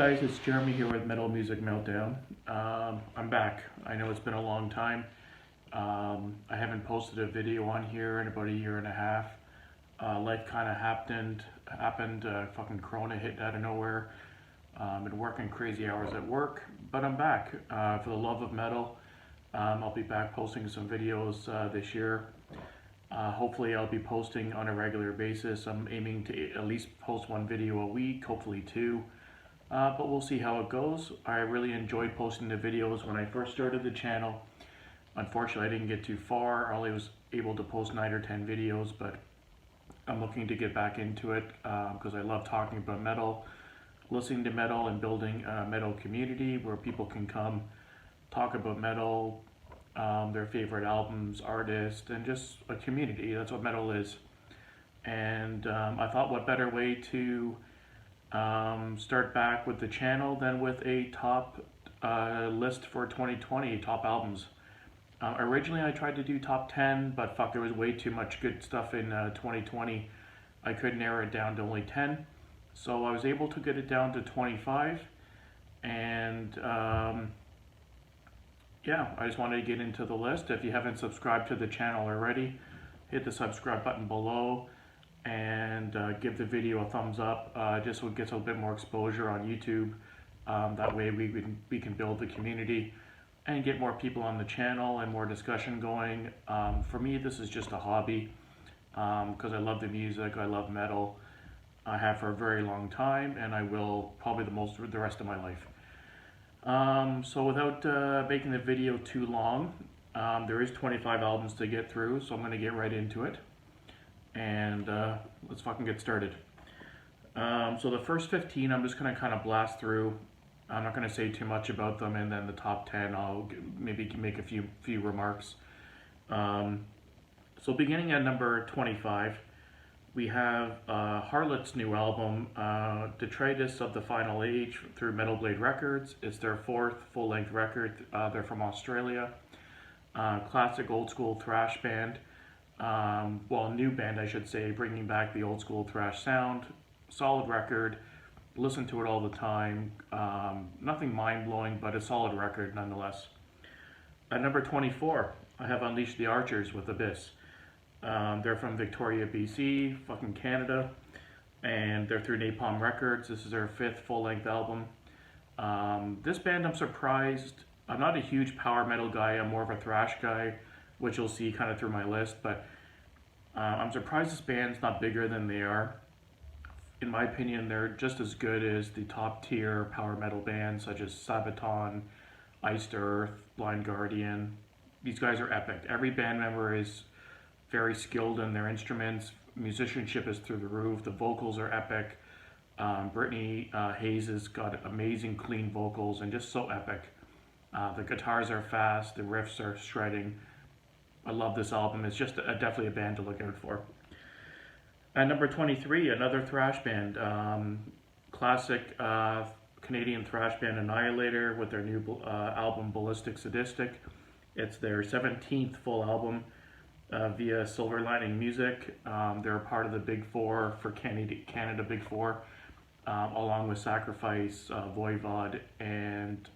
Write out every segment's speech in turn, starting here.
guys, it's Jeremy here with Metal Music Meltdown. I'm back. I know it's been a long time. I haven't posted a video on here in about a year and a half. Life kind of happened. Fucking Corona hit out of nowhere. Been working crazy hours at work, but I'm back. For the love of metal, I'll be back posting some videos this year. Hopefully I'll be posting on a regular basis. I'm aiming to at least post one video a week, hopefully two. But we'll see how it goes. I really enjoyed posting the videos when I first started the channel. Unfortunately, I didn't get too far. I only was able to post 9 or 10 videos, but I'm looking to get back into it because I love talking about metal, listening to metal, and building a metal community where people can come talk about metal, their favorite albums, artists, and just a community. That's what metal is. And I thought what better way to start back with the channel than with a top list for 2020, top albums. Originally I tried to do top 10, but fuck, there was way too much good stuff in 2020. I could narrow it down to only 10. So I was able to get it down to 25. And yeah, I just wanted to get into the list. If you haven't subscribed to the channel already, hit the subscribe button below and give the video a thumbs up, just so it gets a bit more exposure on YouTube. That way we can build the community and get more people on the channel and more discussion going. For me, this is just a hobby because I love the music, I love metal. I have for a very long time, and I will probably the rest of my life. So without making the video too long, there is 25 albums to get through, so I'm going to get right into it. And let's fucking get started. So the first 15 I'm just going to kind of blast through. I'm not going to say too much about them, and then the top 10 I'll maybe make a few remarks. So beginning at number 25, we have Harlot's new album, Detritus of the Final Age, through Metal Blade Records. It's their 4th full-length record. They're from Australia. Classic old school thrash band. Well, new band I should say, bringing back the old school thrash sound. Solid record, listen to it all the time. Nothing mind-blowing, but a solid record nonetheless. At number 24, I have Unleash the Archers with Abyss. They're from Victoria, BC, fucking Canada, and they're through Napalm Records. This is their 5th full-length album. This band, I'm surprised. I'm not a huge power metal guy, I'm more of a thrash guy, which you'll see kind of through my list, but I'm surprised this band's not bigger than they are. In my opinion, they're just as good as the top tier power metal bands such as Sabaton, Iced Earth, Blind Guardian. These guys are epic. Every band member is very skilled in their instruments. Musicianship is through the roof. The vocals are epic. Brittany Hayes has got amazing clean vocals and just so epic. The guitars are fast, the riffs are shredding. I love this album. It's just definitely a band to look out for. At number 23, another thrash band. Classic Canadian thrash band Annihilator with their new album Ballistic Sadistic. It's their 17th full album via Silver Lining Music. They're a part of the Big Four for Canada Big Four, along with Sacrifice, Voivod, and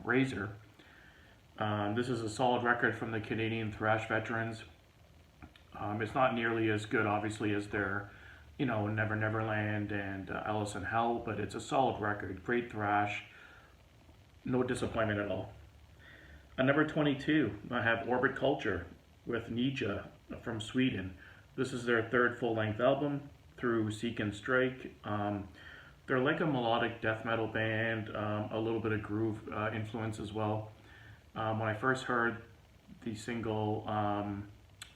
Razor. This is a solid record from the Canadian thrash veterans. It's not nearly as good, obviously, as their, Never Neverland and Alice in Hell, but it's a solid record. Great thrash. No disappointment at all. At number 22, I have Orbit Culture with Nietzsche from Sweden. This is their 3rd full-length album through Seek and Strike. They're like a melodic death metal band, a little bit of groove influence as well. When I first heard the single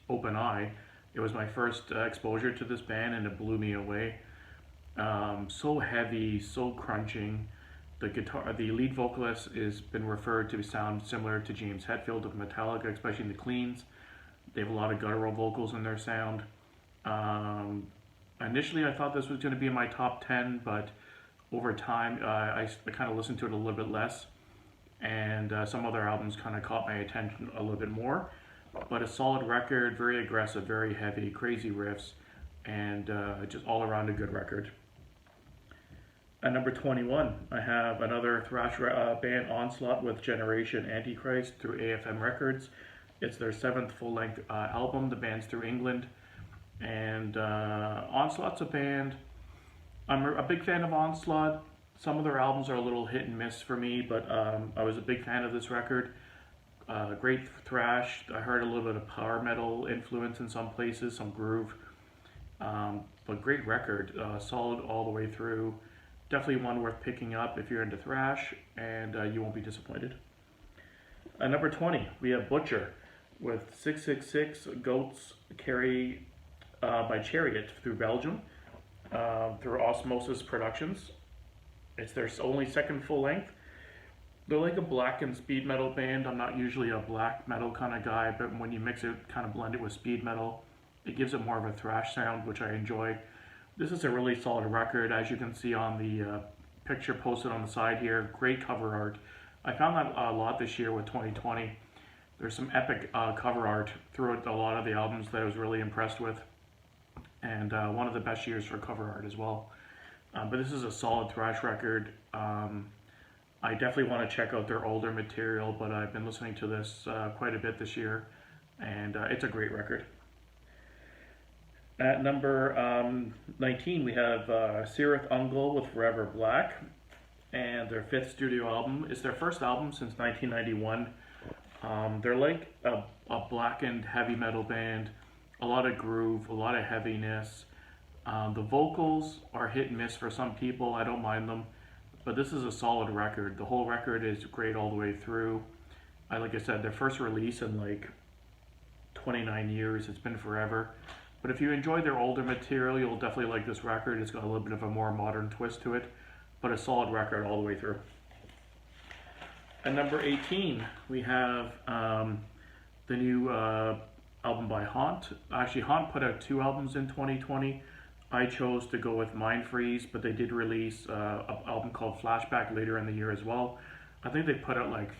Open Eye, it was my first exposure to this band, and it blew me away. So heavy, so crunching. The lead vocalist has been referred to sound similar to James Hetfield of Metallica, especially in the cleans. They have a lot of guttural vocals in their sound. Initially I thought this was going to be in my top 10, but over time I kind of listened to it a little bit less, and some other albums kind of caught my attention a little bit more. But a solid record, very aggressive, very heavy, crazy riffs, and just all around a good record. At number 21, I have another thrash band, Onslaught, with Generation Antichrist through AFM Records. It's their seventh full-length album. The band's through England, and Onslaught's a band. I'm a big fan of Onslaught. Some of their albums are a little hit and miss for me, but I was a big fan of this record. Great thrash. I heard a little bit of power metal influence in some places, some groove, but great record. Solid all the way through. Definitely one worth picking up if you're into thrash, and you won't be disappointed. At number 20, we have Butcher with 666 Goats Carry by Chariot through Belgium, through Osmosis Productions. It's their only second full length. They're like a black and speed metal band. I'm not usually a black metal kind of guy, but when you mix it, kind of blend it with speed metal, it gives it more of a thrash sound, which I enjoy. This is a really solid record, as you can see on the picture posted on the side here. Great cover art. I found that a lot this year with 2020. There's some epic cover art throughout a lot of the albums that I was really impressed with, and one of the best years for cover art as well. But this is a solid thrash record. I definitely want to check out their older material, but I've been listening to this quite a bit this year, and it's a great record. At number 19, we have Cirith Ungol with Forever Black, and their fifth studio album. It's their first album since 1991. They're like a blackened heavy metal band, a lot of groove, a lot of heaviness. The vocals are hit and miss for some people. I don't mind them, but this is a solid record. The whole record is great all the way through. Like I said, their first release in like 29 years. It's been forever. But if you enjoy their older material, you'll definitely like this record. It's got a little bit of a more modern twist to it, but a solid record all the way through. At number 18, we have the new album by Haunt. Actually, Haunt put out two albums in 2020. I chose to go with Mind Freeze, but they did release an album called Flashback later in the year as well. I think they put out, like,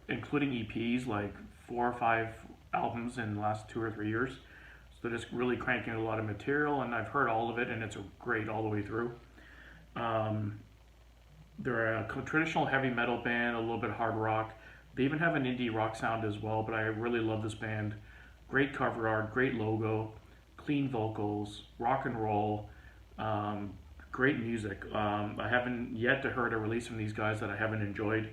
including EPs, like 4 or 5 albums in the last 2 or 3 years. So they're just really cranking a lot of material, and I've heard all of it, and it's great all the way through. They're a traditional heavy metal band, a little bit hard rock. They even have an indie rock sound as well, but I really love this band. Great cover art, great logo, clean vocals, rock and roll, great music. I haven't yet heard a release from these guys that I haven't enjoyed,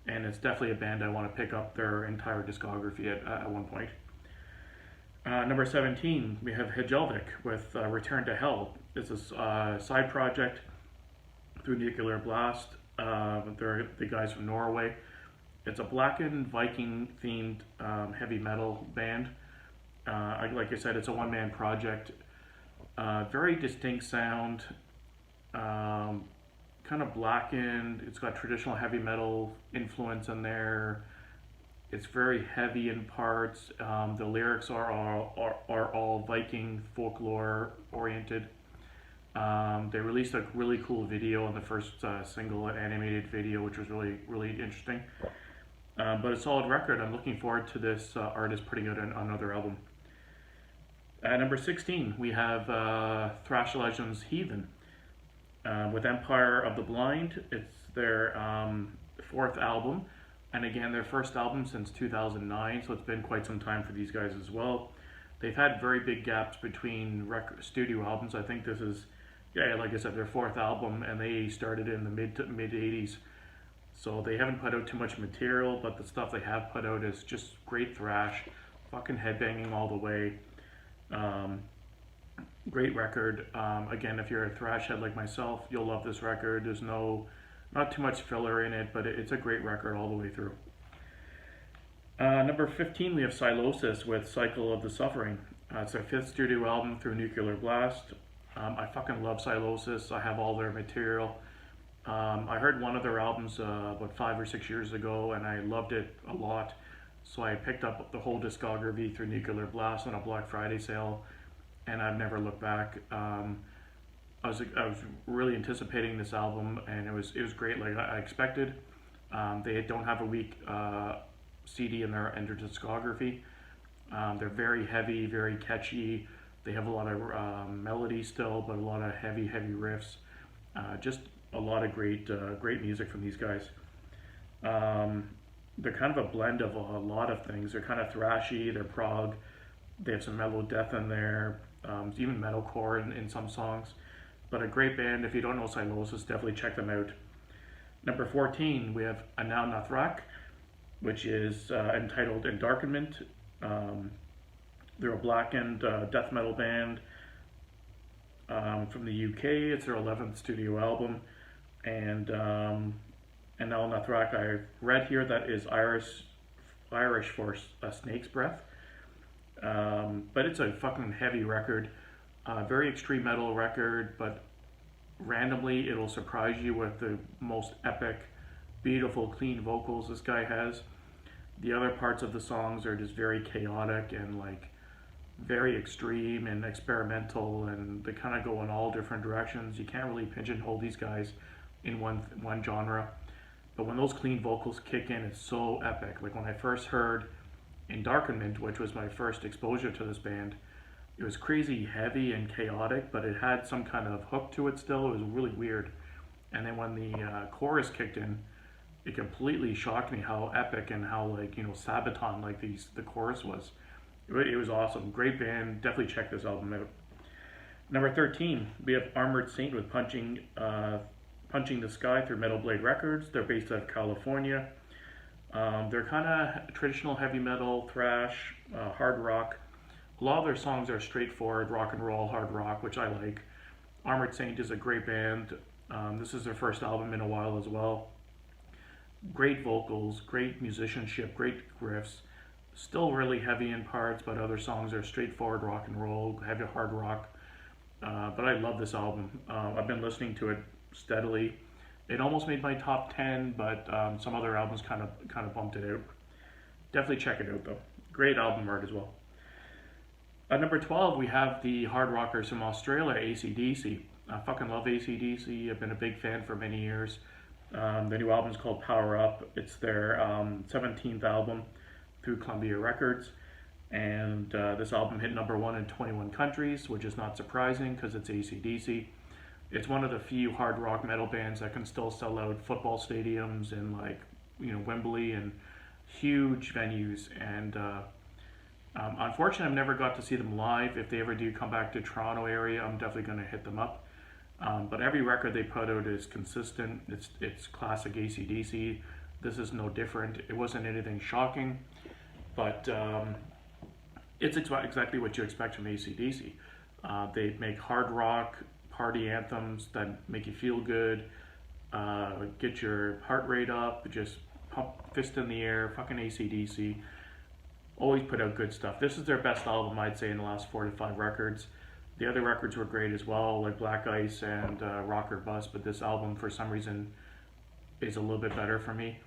and it's definitely a band I want to pick up their entire discography at one point. Number 17, we have Hedgelvik with Return to Hell. It's a side project through Nuclear Blast. They're the guys from Norway. It's a blackened Viking themed heavy metal band. Like I said, it's a one-man project. Very distinct sound, kind of blackened. It's got traditional heavy metal influence in there. It's very heavy in parts. The lyrics are all Viking folklore oriented. They released a really cool video on the first single animated video, which was really interesting. But a solid record. I'm looking forward to this artist putting out another album. At number 16, we have thrash legends Heathen with Empire of the Blind. It's their fourth album, and again their first album since 2009, so it's been quite some time for these guys as well. They've had very big gaps between studio albums. I think this is, like I said, their fourth album, and they started in the mid 80s. So they haven't put out too much material, but the stuff they have put out is just great thrash, fucking headbanging all the way. Great record. Again, if you're a thrash head like myself, you'll love this record. There's not too much filler in it, but it's a great record all the way through. Number 15, we have cymosis with Cycle of the Suffering. It's their fifth studio album through Nuclear Blast. I fucking love cymosis. I have all their material. I heard one of their albums about 5 or 6 years ago, and I loved it a lot. So I picked up the whole discography through Nuclear Blast on a Black Friday sale, and I've never looked back. I was really anticipating this album, and it was great, like I expected. They don't have a weak CD in their discography. They're very heavy, very catchy. They have a lot of melody still, but a lot of heavy riffs. Just a lot of great music from these guys. They're kind of a blend of a lot of things. They're kind of thrashy, they're prog, they have some mellow death in there, even metalcore in some songs. But a great band. If you don't know Cymosis, definitely check them out. Number 14, we have Now Nuthrac, which is entitled Endarkenment. They're a blackened death metal band from the UK. It's their 11th studio album. And Now Nuthrac, I read here that is Irish for a snake's breath. But it's a fucking heavy record. Very extreme metal record, but randomly it'll surprise you with the most epic, beautiful, clean vocals this guy has. The other parts of the songs are just very chaotic and like very extreme and experimental, and they kind of go in all different directions. You can't really pigeonhole these guys in one genre. But when those clean vocals kick in, it's so epic. Like when I first heard Endarkenment, which was my first exposure to this band, it was crazy heavy and chaotic, but it had some kind of hook to it still. It was really weird. And then when the chorus kicked in, it completely shocked me how epic and how, like, you know, Sabaton like the chorus was. It was awesome. Great band. Definitely check this album out. Number 13, we have Armored Saint with Punching the Sky through Metal Blade Records. They're based out of California. They're kind of traditional heavy metal, thrash, hard rock. A lot of their songs are straightforward rock and roll, hard rock, which I like. Armored Saint is a great band. This is their first album in a while as well. Great vocals, great musicianship, great riffs. Still really heavy in parts, but other songs are straightforward rock and roll, heavy hard rock. But I love this album. I've been listening to it steadily. It almost made my top 10, but some other albums kind of bumped it out. Definitely check it out though. Great album art as well. At number 12, we have the hard rockers from Australia, AC/DC. I fucking love AC/DC. I've been a big fan for many years. The new album is called Power Up. It's their 17th album through Columbia Records. And this album hit number 1 in 21 countries, which is not surprising because it's AC/DC. It's one of the few hard rock metal bands that can still sell out football stadiums and, like, you know, Wembley and huge venues. And unfortunately, I've never got to see them live. If they ever do come back to Toronto area, I'm definitely going to hit them up. But every record they put out is consistent. It's classic AC/DC. This is no different. It wasn't anything shocking, but it's exactly what you expect from AC/DC. They make hard rock party anthems that make you feel good, get your heart rate up, just pump fist in the air. Fucking AC/DC. Always put out good stuff. This is their best album, I'd say, in the last 4 to 5 records. The other records were great as well, like Black Ice and Rock or Bust, but this album, for some reason, is a little bit better for me.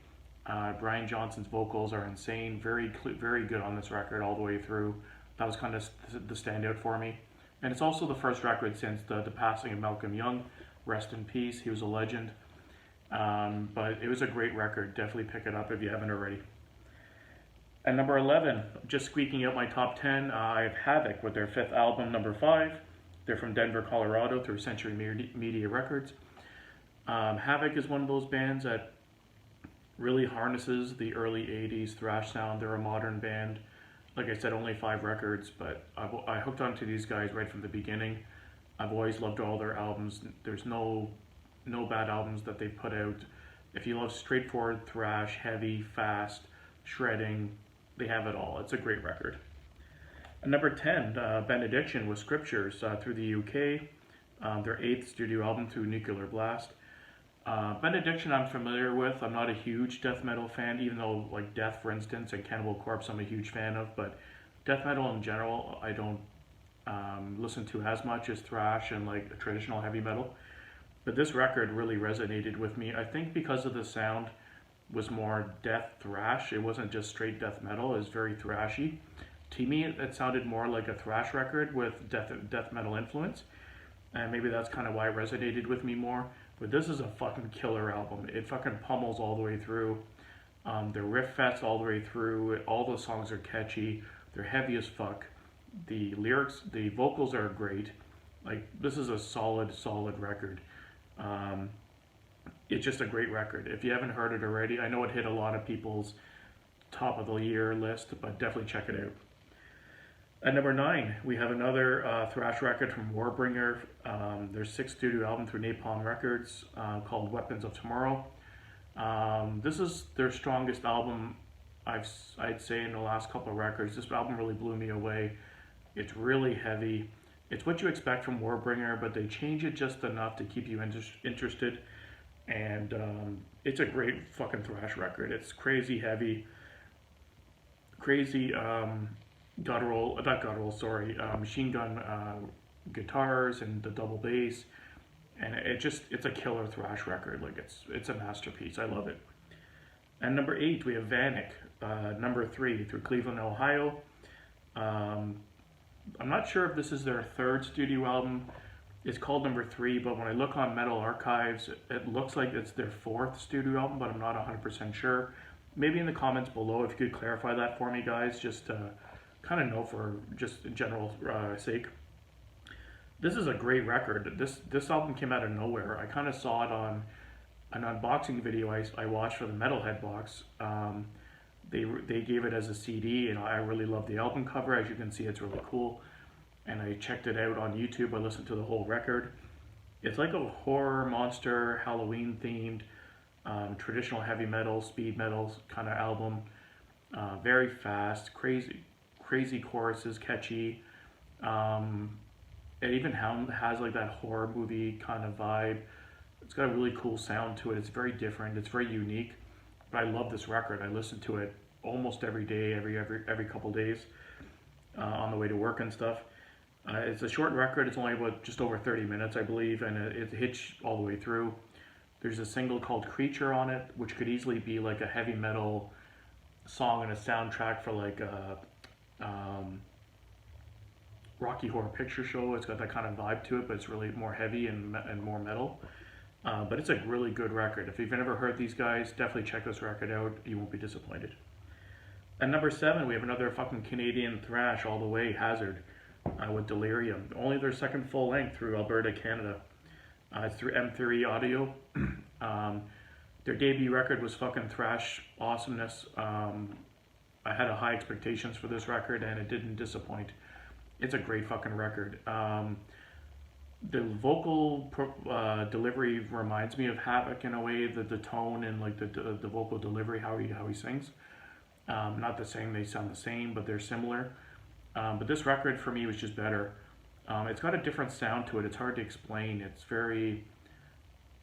Brian Johnson's vocals are insane, very good on this record all the way through. That was kind of the standout for me. And it's also the first record since the passing of Malcolm Young. Rest in peace, he was a legend. But it was a great record. Definitely pick it up if you haven't already. At number 11, just squeaking out my top 10, I have Havoc with their 5th album, number 5. They're from Denver, Colorado through Century Media Records. Havoc is one of those bands that really harnesses the early 80s thrash sound. They're a modern band. Like I said, only 5 records, but I hooked onto these guys right from the beginning. I've always loved all their albums. There's no bad albums that they put out. If you love straightforward thrash, heavy, fast, shredding, they have it all. It's a great record. Number 10, Benediction with Scriptures through the UK. Their 8th studio album through Nuclear Blast. Benediction I'm familiar with. I'm not a huge death metal fan, even though, like, Death, for instance, and Cannibal Corpse I'm a huge fan of, but death metal in general I don't listen to as much as thrash and, like, traditional heavy metal. But this record really resonated with me. I think because of the sound was more death thrash. It wasn't just straight death metal. It was very thrashy. To me, it sounded more like a thrash record with death metal influence. And maybe that's kind of why it resonated with me more. But this is a fucking killer album. It fucking pummels all the way through. The riff fest all the way through. All the songs are catchy. They're heavy as fuck. The lyrics, the vocals are great. Like, this is a solid record. it's just a great record. If you haven't heard it already, I know it hit a lot of people's top of the year list, but definitely check it out. At number 9, we have another thrash record from Warbringer. Their 6th studio album through Napalm Records called Weapons of Tomorrow. This is their strongest album, I'd say, in the last couple of records. This album really blew me away. It's really heavy. It's what you expect from Warbringer, but they change it just enough to keep you interested. And it's a great fucking thrash record. It's crazy heavy, crazy machine gun guitars and the double bass, and it's a killer thrash record. Like it's a masterpiece. I love it. And number 8, we have Vanic, number 3 through Cleveland, Ohio. I'm not sure if this is their 3rd studio album. It's called number 3, but when I look on Metal Archives, it looks like it's their 4th studio album, but I'm not 100% sure. Maybe in the comments below if you could clarify that for me, guys, just to kind of know for just general sake. This is a great record. This album came out of nowhere. I kind of saw it on an unboxing video I watched for the Metalhead box. They gave it as a CD, and I really love the album cover. As you can see, it's really cool. And I checked it out on YouTube. I listened to the whole record. It's like a horror, monster, Halloween themed, traditional heavy metal, speed metal kind of album. Very fast, crazy choruses, catchy. It even has like that horror movie kind of vibe. It's got a really cool sound to it. It's very different. It's very unique. But I love this record. I listen to it almost every day, every couple days on the way to work and stuff. It's a short record. It's only about just over 30 minutes, I believe, and it hits all the way through. There's a single called Creature on it, which could easily be like a heavy metal song and a soundtrack for like a Rocky Horror Picture Show. It's got that kind of vibe to it, but it's really more heavy and more metal. But it's a really good record. If you've never heard these guys, definitely check this record out. You won't be disappointed. At number 7, we have another fucking Canadian thrash all the way, Hazard, with Delirium. Only their 2nd full length through Alberta, Canada. It's through M3 Audio. Their debut record was fucking thrash awesomeness. I had high expectations for this record, and it didn't disappoint. It's a great fucking record. The vocal delivery reminds me of Havoc in a way, that the tone and like the vocal delivery, how he sings. Not the same, they sound the same, but they're similar. But this record for me was just better. It's got a different sound to it. It's hard to explain.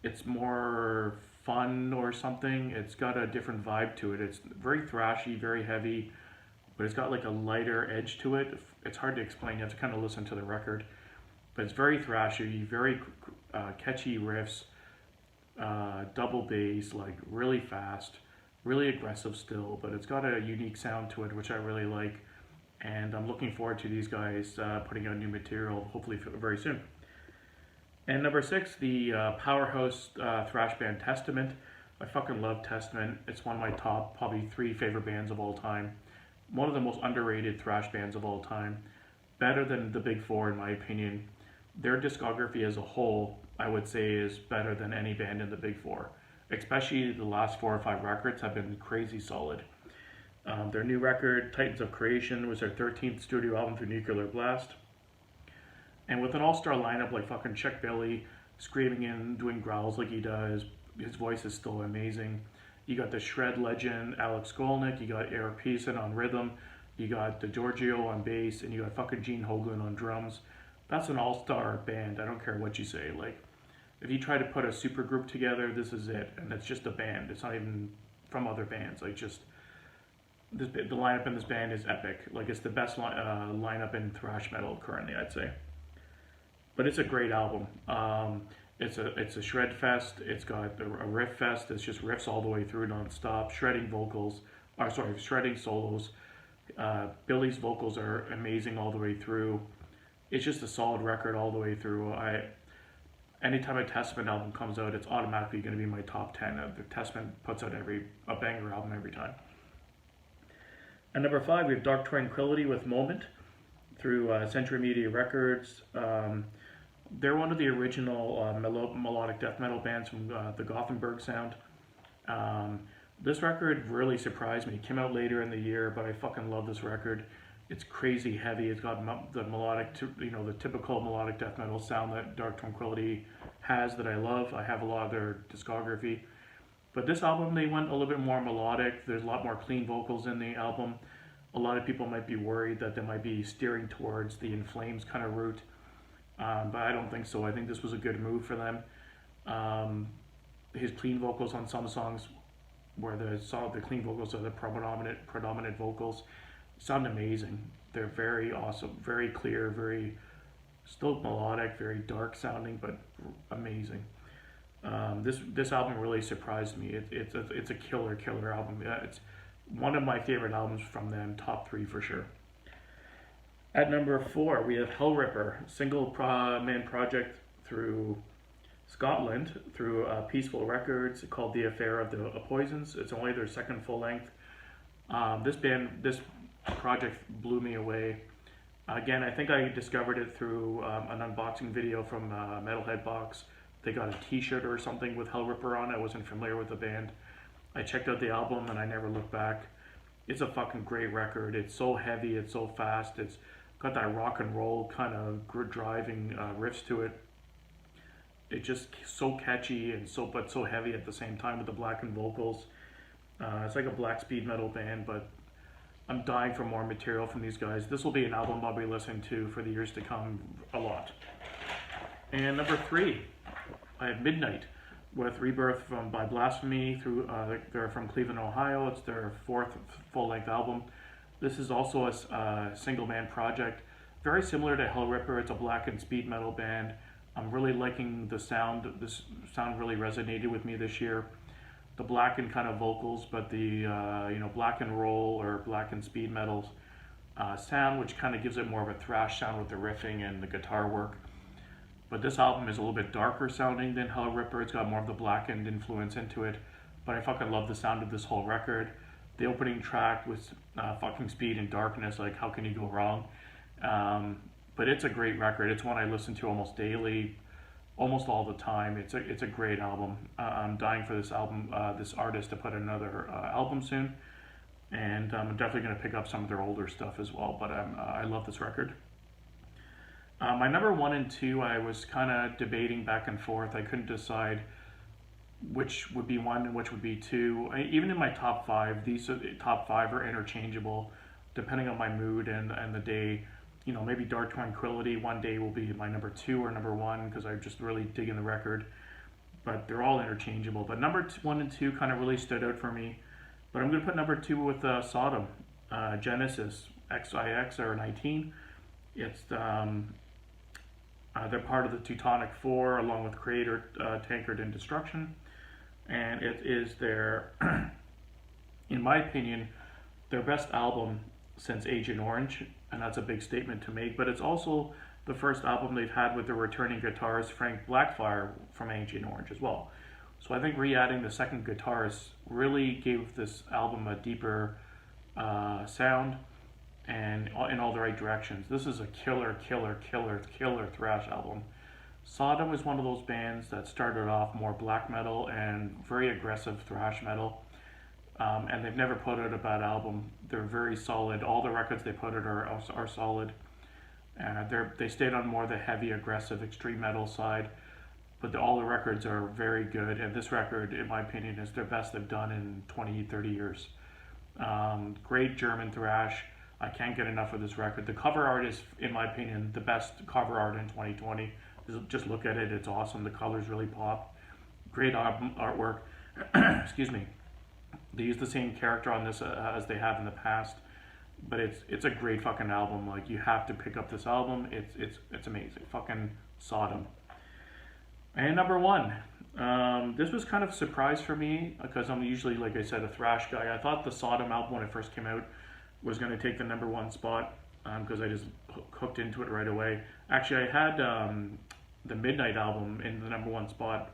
It's more fun or something. It's got a different vibe to it. It's very thrashy, very heavy, but it's got like a lighter edge to it. It's hard to explain. You have to kind of listen to the record. But it's very thrashy, very catchy riffs, double bass, like really fast, really aggressive still, but it's got a unique sound to it, which I really like. And I'm looking forward to these guys putting out new material, hopefully very soon. And number 6, the powerhouse thrash band Testament. I fucking love Testament. It's one of my top, probably 3 favorite bands of all time. One of the most underrated thrash bands of all time. Better than the Big Four, in my opinion. Their discography as a whole, I would say, is better than any band in the Big Four. Especially the last 4 or 5 records have been crazy solid. Their new record, Titans of Creation, was their 13th studio album through Nuclear Blast. And with an all-star lineup like fucking Chuck Billy screaming in, doing growls like he does, his voice is still amazing. You got the shred legend Alex Skolnick, you got Eric Pearson on rhythm, you got the Giorgio on bass, and you got fucking Gene Hoglan on drums. That's an all-star band. I don't care what you say. Like, if you try to put a super group together, this is it. And it's just a band. It's not even from other bands. Like, just the lineup in this band is epic. Like, it's the best lineup in thrash metal currently, I'd say. But it's a great album. It's a shred fest. It's got a riff fest. It's just riffs all the way through non-stop. Shredding solos. Billy's vocals are amazing all the way through. It's just a solid record all the way through. Anytime a Testament album comes out, it's automatically going to be my top 10. The Testament puts out a banger album every time. At number 5, we have Dark Tranquility with Moment through Century Media Records. They're one of the original melodic death metal bands from the Gothenburg sound. Um, this record really surprised me. It came out later in the year, but I fucking love this record. It's crazy heavy. It's got the melodic, the typical melodic death metal sound that Dark Tranquility has that I love. I have a lot of their discography. But this album, they went a little bit more melodic. There's a lot more clean vocals in the album. A lot of people might be worried that they might be steering towards the In Flames kind of route. But I don't think so. I think this was a good move for them. His clean vocals on some songs, where the clean vocals are the predominant vocals, sound amazing. They're very awesome, very clear, very still melodic, very dark sounding, but amazing. This album really surprised me. It's a killer album. It's one of my favorite albums from them, top 3 for sure. At number 4, we have Hellripper, man project through Scotland, through Peaceful Records, called The Affair of the Poisons. It's only their second full length. This project blew me away. Again, I think I discovered it through an unboxing video from Metalhead Box. They got a t-shirt or something with Hellripper on. I wasn't familiar with the band. I checked out the album and I never looked back. It's a fucking great record. It's so heavy, it's so fast, it's got that rock and roll kind of driving riffs to it. It's just so catchy and so heavy at the same time with the blackened vocals. It's like a black speed metal band, but I'm dying for more material from these guys. This will be an album I'll be listening to for the years to come a lot. And number 3, I have Midnight with Rebirth by Blasphemy. They're from Cleveland, Ohio. It's their 4th full-length album. This is also a single-man project, very similar to Hellripper. It's a blackened speed metal band. I'm really liking the sound. This sound really resonated with me this year. The blackened kind of vocals, but the black and roll or black and speed metals sound, which kind of gives it more of a thrash sound with the riffing and the guitar work. But this album is a little bit darker sounding than Hellripper. It's got more of the blackened influence into it. But I fucking love the sound of this whole record. The opening track with fucking speed and darkness, like how can you go wrong? But it's a great record. It's one I listen to almost daily, almost all the time. It's a great album. I'm dying for this artist to put another album soon. And I'm definitely going to pick up some of their older stuff as well. But I love this record. My number 1 and 2, I was kind of debating back and forth. I couldn't decide which would be 1 and which would be 2. Even in my top 5, top 5 are interchangeable, depending on my mood and the day. Maybe Dark Tranquility one day will be my number 2 or number 1 because I'm just really digging the record. But they're all interchangeable. But number 1 and 2 kind of really stood out for me. But I'm going to put number 2 with Sodom, Genesis, XIX or 19. It's they're part of the Teutonic Four, along with Creator, Tankard, and Destruction. And it is their, in my opinion, their best album since Agent Orange. And that's a big statement to make. But it's also the first album they've had with the returning guitarist Frank Blackfire from Agent Orange as well. So I think re-adding the second guitarist really gave this album a deeper sound and in all the right directions. This is a killer thrash album. Sodom is one of those bands that started off more black metal and very aggressive thrash metal, and they've never put out a bad album. They're very solid. All the records they put out are solid. They stayed on more the heavy, aggressive, extreme metal side, but all the records are very good, and this record, in my opinion, is their best they've done in 20-30 years. Great German thrash. I can't get enough of this record. The cover art is, in my opinion, the best cover art in 2020. Just look at it. It's awesome. The colors really pop. Great artwork. Excuse me. They use the same character on this as they have in the past. But it's a great fucking album. Like, you have to pick up this album. It's amazing. Fucking Sodom. And number 1. This was kind of a surprise for me because I'm usually, like I said, a thrash guy. I thought the Sodom album, when it first came out, was going to take the number 1 spot because I just hooked into it right away. Actually, I had the Midnight album in the number 1 spot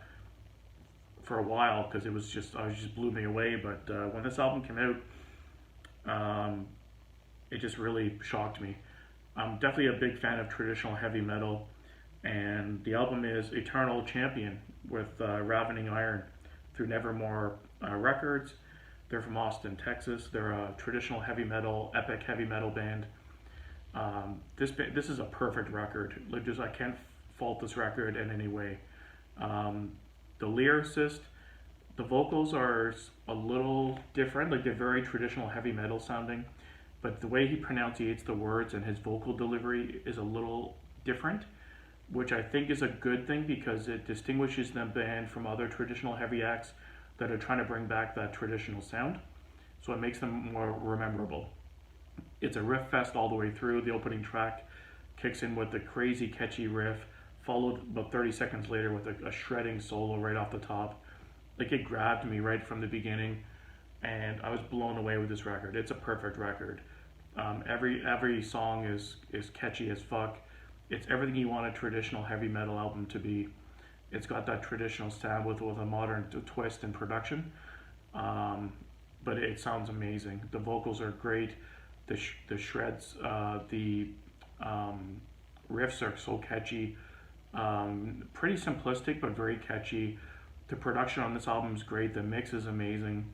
for a while because it was just blew me away. But when this album came out, it just really shocked me. I'm definitely a big fan of traditional heavy metal. And the album is Eternal Champion with Ravening Iron through Nevermore Records. They're from Austin, Texas. They're a traditional heavy metal, epic heavy metal band. This is a perfect record. Like, I can't fault this record in any way. The lyricist, the vocals are a little different. Like, they're very traditional heavy metal sounding, but the way he pronunciates the words and his vocal delivery is a little different, which I think is a good thing because it distinguishes the band from other traditional heavy acts that are trying to bring back that traditional sound. So it makes them more rememberable. It's a riff fest all the way through. The opening track kicks in with a crazy catchy riff, followed about 30 seconds later with a shredding solo right off the top. Like, it grabbed me right from the beginning, and I was blown away with this record. It's a perfect record. Every song is catchy as fuck. It's everything you want a traditional heavy metal album to be. It's got that traditional sound with a modern twist in production, but it sounds amazing. The vocals are great. The shreds, the riffs are so catchy. Pretty simplistic, but very catchy. The production on this album is great. The mix is amazing.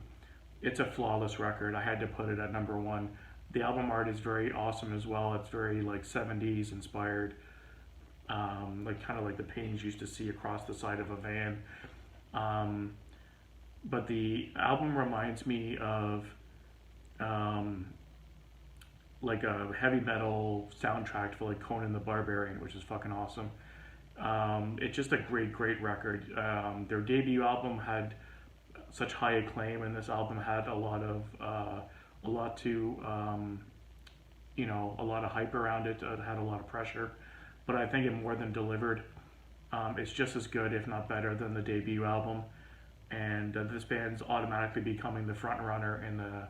It's a flawless record. I had to put it at #1. The album art is very awesome as well. It's very like 70s inspired. Like kind of like the paintings you used to see across the side of a van. But the album reminds me of like a heavy metal soundtrack for like Conan the Barbarian, which is fucking awesome. It's just a great record. Their debut album had such high acclaim, and this album had a lot of hype around it. It had a lot of pressure, but I think it more than delivered. It's just as good, if not better, than the debut album. And this band's automatically becoming the front runner in the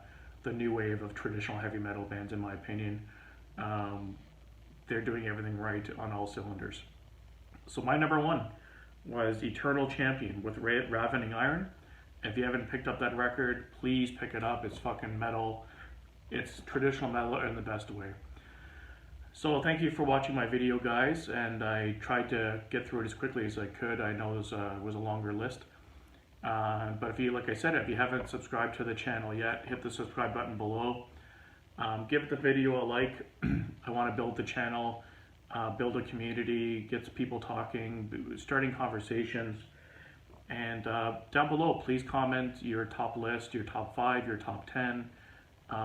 new wave of traditional heavy metal bands, in my opinion. They're doing everything right on all cylinders. So my #1 was Eternal Champion with Ravening Iron. If you haven't picked up that record, please pick it up. It's fucking metal. It's traditional metal in the best way. So thank you for watching my video, guys, and I tried to get through it as quickly as I could. I know it was a longer list. But if you, like I said, if you haven't subscribed to the channel yet, hit the subscribe button below. Give the video a like. I want to build the channel, build a community, get people talking, starting conversations. And down below, please comment your top list, your top 5, your top 10,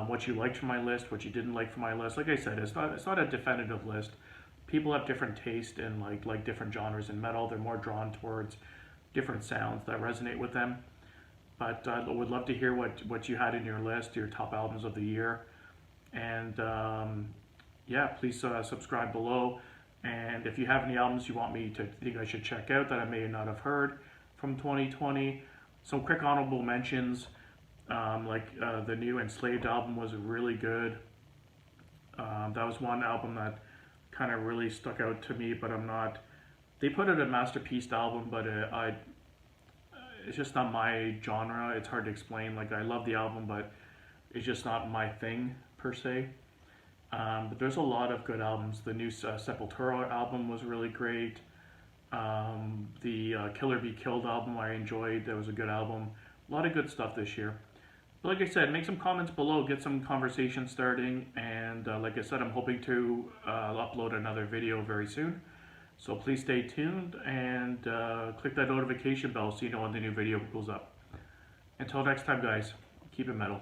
what you liked from my list, what you didn't like from my list. Like I said, it's not a definitive list. People have different taste in like different genres in metal. They're more drawn towards different sounds that resonate with them. But I would love to hear what you had in your list, your top albums of the year. And yeah, please subscribe below. And if you have any albums you want me to think I should check out that I may not have heard from 2020, some quick honorable mentions, the new Enslaved album was really good. That was one album that kind of really stuck out to me, but they put it a masterpiece album, but it's just not my genre. It's hard to explain. Like, I love the album, but it's just not my thing per se. But there's a lot of good albums. The new Sepultura album was really great. The Killer Be Killed album I enjoyed. That was a good album. A lot of good stuff this year. But like I said, make some comments below, get some conversation starting, and like I said, I'm hoping to upload another video very soon. So please stay tuned and click that notification bell so you know when the new video goes up. Until next time, guys, keep it metal.